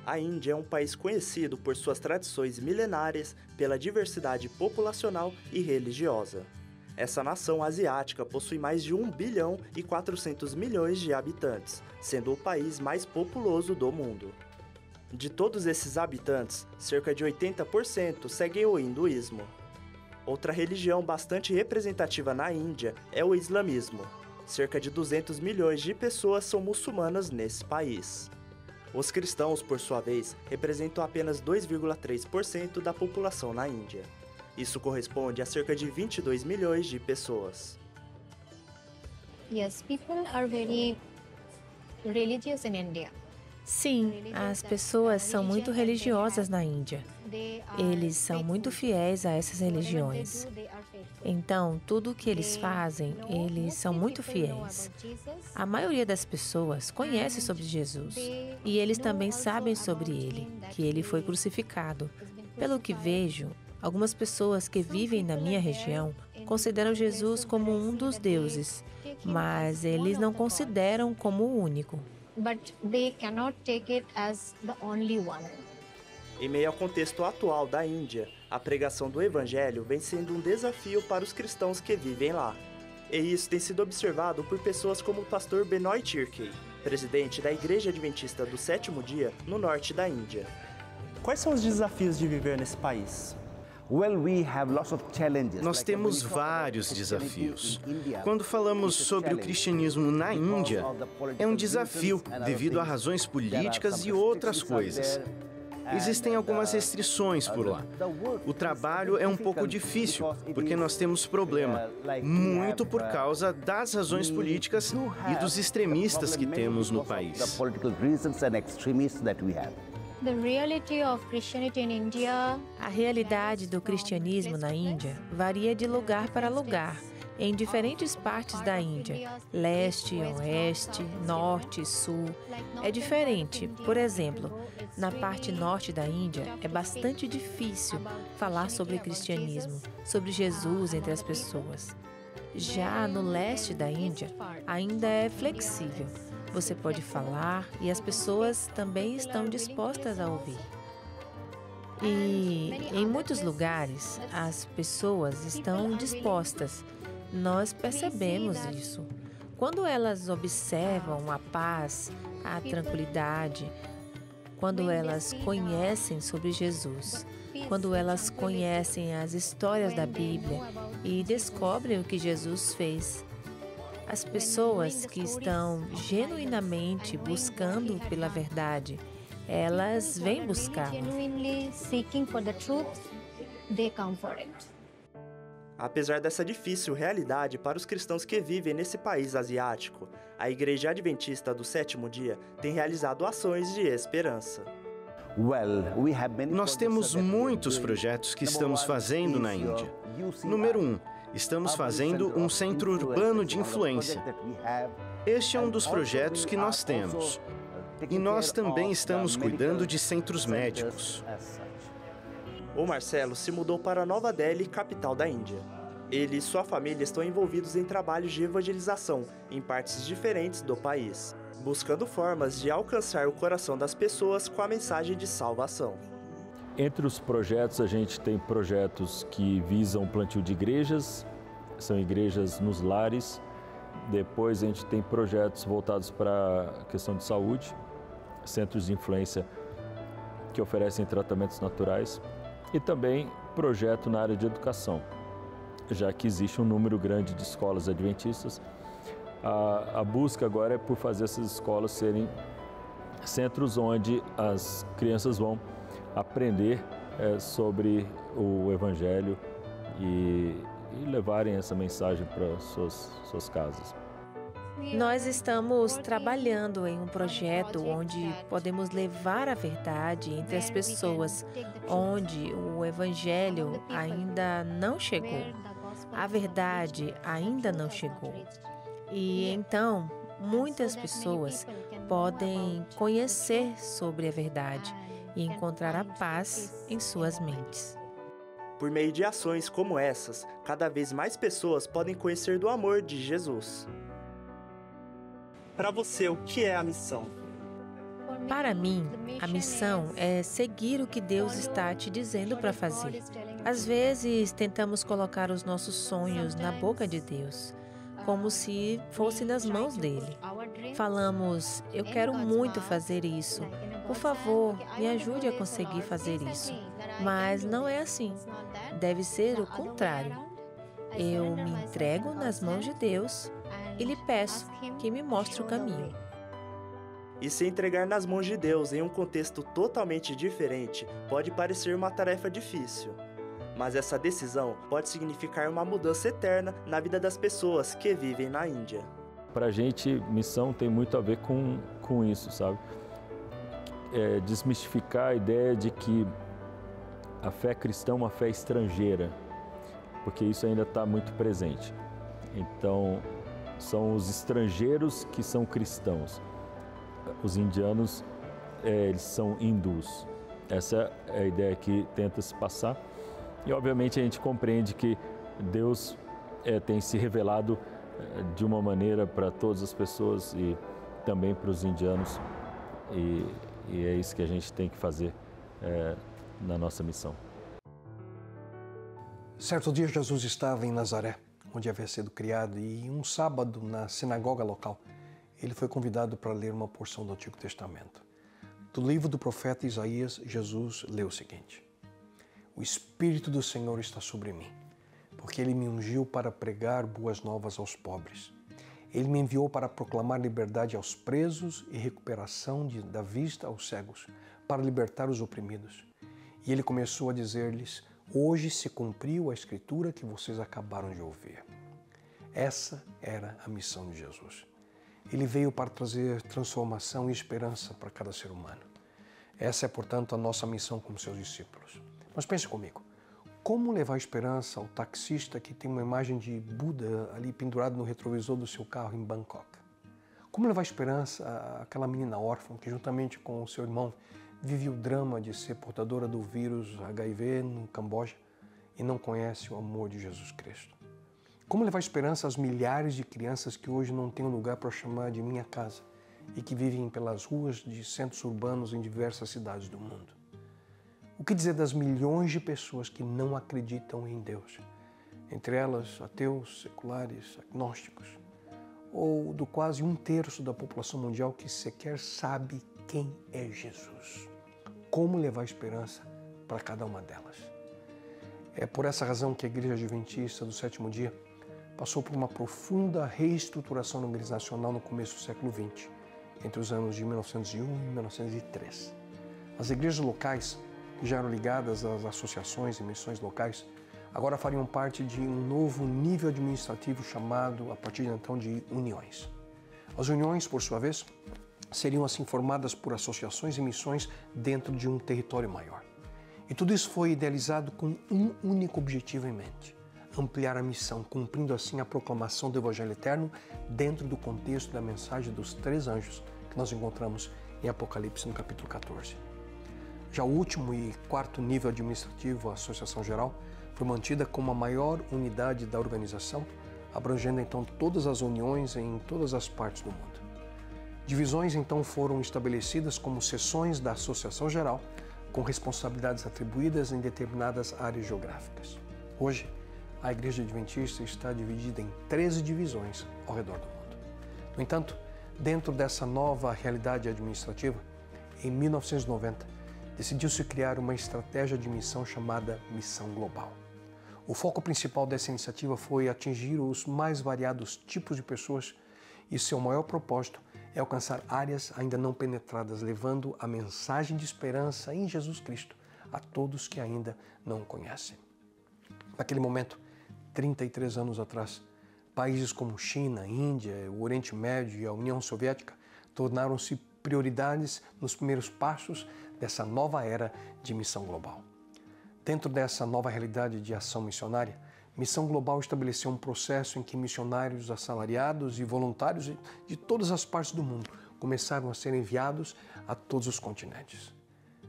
A Índia é um país conhecido por suas tradições milenárias, pela diversidade populacional e religiosa. Essa nação asiática possui mais de 1 bilhão e 400 milhões de habitantes, sendo o país mais populoso do mundo. De todos esses habitantes, cerca de 80% seguem o hinduísmo. Outra religião bastante representativa na Índia é o islamismo. Cerca de 200 milhões de pessoas são muçulmanas nesse país. Os cristãos, por sua vez, representam apenas 2,3% da população na Índia. Isso corresponde a cerca de 22 milhões de pessoas. Yes, people are very religious in India. Sim, as pessoas são muito religiosas na Índia. Eles são muito fiéis a essas religiões. Então, tudo o que eles fazem, eles são muito fiéis. A maioria das pessoas conhece sobre Jesus. E eles também sabem sobre ele, que ele foi crucificado. Pelo que vejo, algumas pessoas que vivem na minha região consideram Jesus como um dos deuses, mas eles não consideram como o único. But they cannot take it as the only one. Em meio ao contexto atual da Índia, a pregação do Evangelho vem sendo um desafio para os cristãos que vivem lá. E isso tem sido observado por pessoas como o pastor Benoit Tirkey, presidente da Igreja Adventista do Sétimo Dia, no norte da Índia. Quais são os desafios de viver nesse país? Nós temos vários desafios. Quando falamos sobre o cristianismo na Índia, é um desafio devido a razões políticas e outras coisas. Existem algumas restrições por lá. O trabalho é um pouco difícil, porque nós temos problema, muito por causa das razões políticas e dos extremistas que temos no país. A realidade do cristianismo na Índia varia de lugar para lugar, em diferentes partes da Índia, leste, oeste, norte, sul. É diferente. Por exemplo, na parte norte da Índia é bastante difícil falar sobre cristianismo, sobre Jesus entre as pessoas. Já no leste da Índia, ainda é flexível. Você pode falar e as pessoas também estão dispostas a ouvir. E em muitos lugares, as pessoas estão dispostas. Nós percebemos isso. Quando elas observam a paz, a tranquilidade, quando elas conhecem sobre Jesus, quando elas conhecem as histórias da Bíblia e descobrem o que Jesus fez. As pessoas que estão genuinamente buscando pela verdade, elas vêm buscá-la. Apesar dessa difícil realidade para os cristãos que vivem nesse país asiático, a Igreja Adventista do Sétimo Dia tem realizado ações de esperança. Nós temos muitos projetos que estamos fazendo na Índia. Número 1. Estamos fazendo um centro urbano de influência. Este é um dos projetos que nós temos. E nós também estamos cuidando de centros médicos. O Marcelo se mudou para Nova Delhi, capital da Índia. Ele e sua família estão envolvidos em trabalhos de evangelização em partes diferentes do país, buscando formas de alcançar o coração das pessoas com a mensagem de salvação. Entre os projetos, a gente tem projetos que visam o plantio de igrejas, são igrejas nos lares. Depois a gente tem projetos voltados para a questão de saúde, centros de influência que oferecem tratamentos naturais e também projeto na área de educação, já que existe um número grande de escolas adventistas. A busca agora é por fazer essas escolas serem centros onde as crianças vão aprender sobre o Evangelho e levarem essa mensagem para suas casas. Nós estamos trabalhando em um projeto onde podemos levar a verdade entre as pessoas, onde o Evangelho ainda não chegou. A verdade ainda não chegou. E então, muitas pessoas podem conhecer sobre a verdade e encontrar a paz em suas mentes. Por meio de ações como essas, cada vez mais pessoas podem conhecer do amor de Jesus. Para você, o que é a missão? Para mim, a missão é seguir o que Deus está te dizendo para fazer. Às vezes, tentamos colocar os nossos sonhos na boca de Deus, como se fosse nas mãos dele. Falamos, eu quero muito fazer isso. Por favor, me ajude a conseguir fazer isso. Mas não é assim. Deve ser o contrário. Eu me entrego nas mãos de Deus e lhe peço que me mostre o caminho. E se entregar nas mãos de Deus em um contexto totalmente diferente pode parecer uma tarefa difícil. Mas essa decisão pode significar uma mudança eterna na vida das pessoas que vivem na Índia. Para a gente, missão tem muito a ver com isso, sabe? Desmistificar a ideia de que a fé cristã é uma fé estrangeira, porque isso ainda está muito presente. Então, são os estrangeiros que são cristãos. Os indianos, eles são hindus. Essa é a ideia que tenta se passar. E, obviamente, a gente compreende que Deus tem se revelado de uma maneira para todas as pessoas e também para os indianos. E é isso que a gente tem que fazer na nossa missão. Certo dia, Jesus estava em Nazaré, onde havia sido criado, e um sábado, na sinagoga local, ele foi convidado para ler uma porção do Antigo Testamento. Do livro do profeta Isaías, Jesus leu o seguinte: O Espírito do Senhor está sobre mim, porque Ele me ungiu para pregar boas novas aos pobres. Ele me enviou para proclamar liberdade aos presos e recuperação da vista aos cegos, para libertar os oprimidos. E Ele começou a dizer-lhes: Hoje se cumpriu a Escritura que vocês acabaram de ouvir. Essa era a missão de Jesus. Ele veio para trazer transformação e esperança para cada ser humano. Essa é, portanto, a nossa missão como seus discípulos. Mas pense comigo, como levar esperança ao taxista que tem uma imagem de Buda ali pendurado no retrovisor do seu carro em Bangkok? Como levar esperança àquela menina órfã que, juntamente com o seu irmão, vive o drama de ser portadora do vírus HIV no Camboja e não conhece o amor de Jesus Cristo? Como levar esperança às milhares de crianças que hoje não têm um lugar para chamar de minha casa e que vivem pelas ruas de centros urbanos em diversas cidades do mundo? O que dizer das milhões de pessoas que não acreditam em Deus? Entre elas, ateus, seculares, agnósticos, ou do quase 1/3 da população mundial que sequer sabe quem é Jesus. Como levar esperança para cada uma delas? É por essa razão que a Igreja Adventista do Sétimo Dia passou por uma profunda reestruturação organizacional no começo do século XX, entre os anos de 1901 e 1903. As igrejas locais, que já eram ligadas às associações e missões locais, agora fariam parte de um novo nível administrativo chamado, a partir de então, de uniões. As uniões, por sua vez, seriam assim formadas por associações e missões dentro de um território maior. E tudo isso foi idealizado com um único objetivo em mente: ampliar a missão, cumprindo assim a proclamação do Evangelho Eterno dentro do contexto da mensagem dos 3 anjos que nós encontramos em Apocalipse no capítulo 14. Já o último e 4º nível administrativo, a Associação Geral, foi mantida como a maior unidade da organização, abrangendo então todas as uniões em todas as partes do mundo. Divisões então foram estabelecidas como seções da Associação Geral, com responsabilidades atribuídas em determinadas áreas geográficas. Hoje, a Igreja Adventista está dividida em 13 divisões ao redor do mundo. No entanto, dentro dessa nova realidade administrativa, em 1990, decidiu-se criar uma estratégia de missão chamada Missão Global. O foco principal dessa iniciativa foi atingir os mais variados tipos de pessoas e seu maior propósito é alcançar áreas ainda não penetradas, levando a mensagem de esperança em Jesus Cristo a todos que ainda não o conhecem. Naquele momento, 33 anos atrás, países como China, Índia, o Oriente Médio e a União Soviética tornaram-se prioridades nos primeiros passos dessa nova era de missão global. Dentro dessa nova realidade de ação missionária, Missão Global estabeleceu um processo em que missionários assalariados e voluntários de todas as partes do mundo começaram a ser enviados a todos os continentes.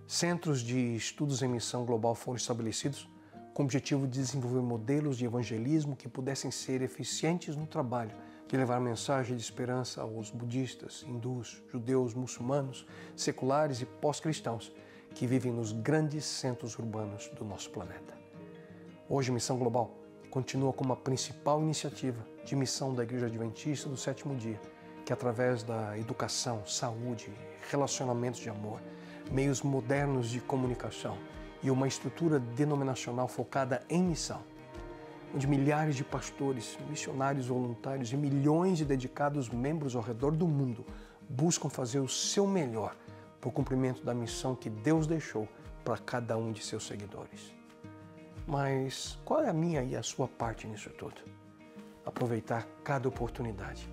Centros de estudos em missão global foram estabelecidos com o objetivo de desenvolver modelos de evangelismo que pudessem ser eficientes no trabalho de levar mensagem de esperança aos budistas, hindus, judeus, muçulmanos, seculares e pós-cristãos que vivem nos grandes centros urbanos do nosso planeta. Hoje, Missão Global continua como a principal iniciativa de missão da Igreja Adventista do Sétimo Dia, que através da educação, saúde, relacionamentos de amor, meios modernos de comunicação e uma estrutura denominacional focada em missão, onde milhares de pastores, missionários voluntários e milhões de dedicados membros ao redor do mundo buscam fazer o seu melhor para o cumprimento da missão que Deus deixou para cada um de seus seguidores. Mas qual é a minha e a sua parte nisso tudo? Aproveitar cada oportunidade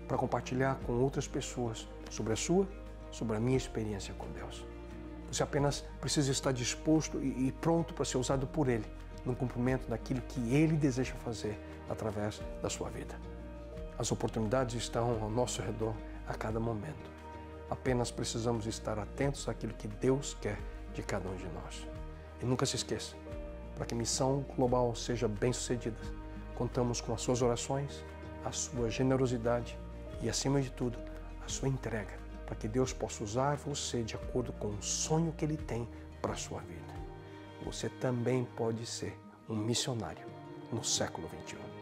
para compartilhar com outras pessoas sobre a minha experiência com Deus. Você apenas precisa estar disposto e pronto para ser usado por Ele no cumprimento daquilo que Ele deseja fazer através da sua vida. As oportunidades estão ao nosso redor a cada momento. Apenas precisamos estar atentos àquilo que Deus quer de cada um de nós. E nunca se esqueça, para que a Missão Global seja bem-sucedida, contamos com as suas orações, a sua generosidade e, acima de tudo, a sua entrega, para que Deus possa usar você de acordo com o sonho que Ele tem para a sua vida. Você também pode ser um missionário no século XXI.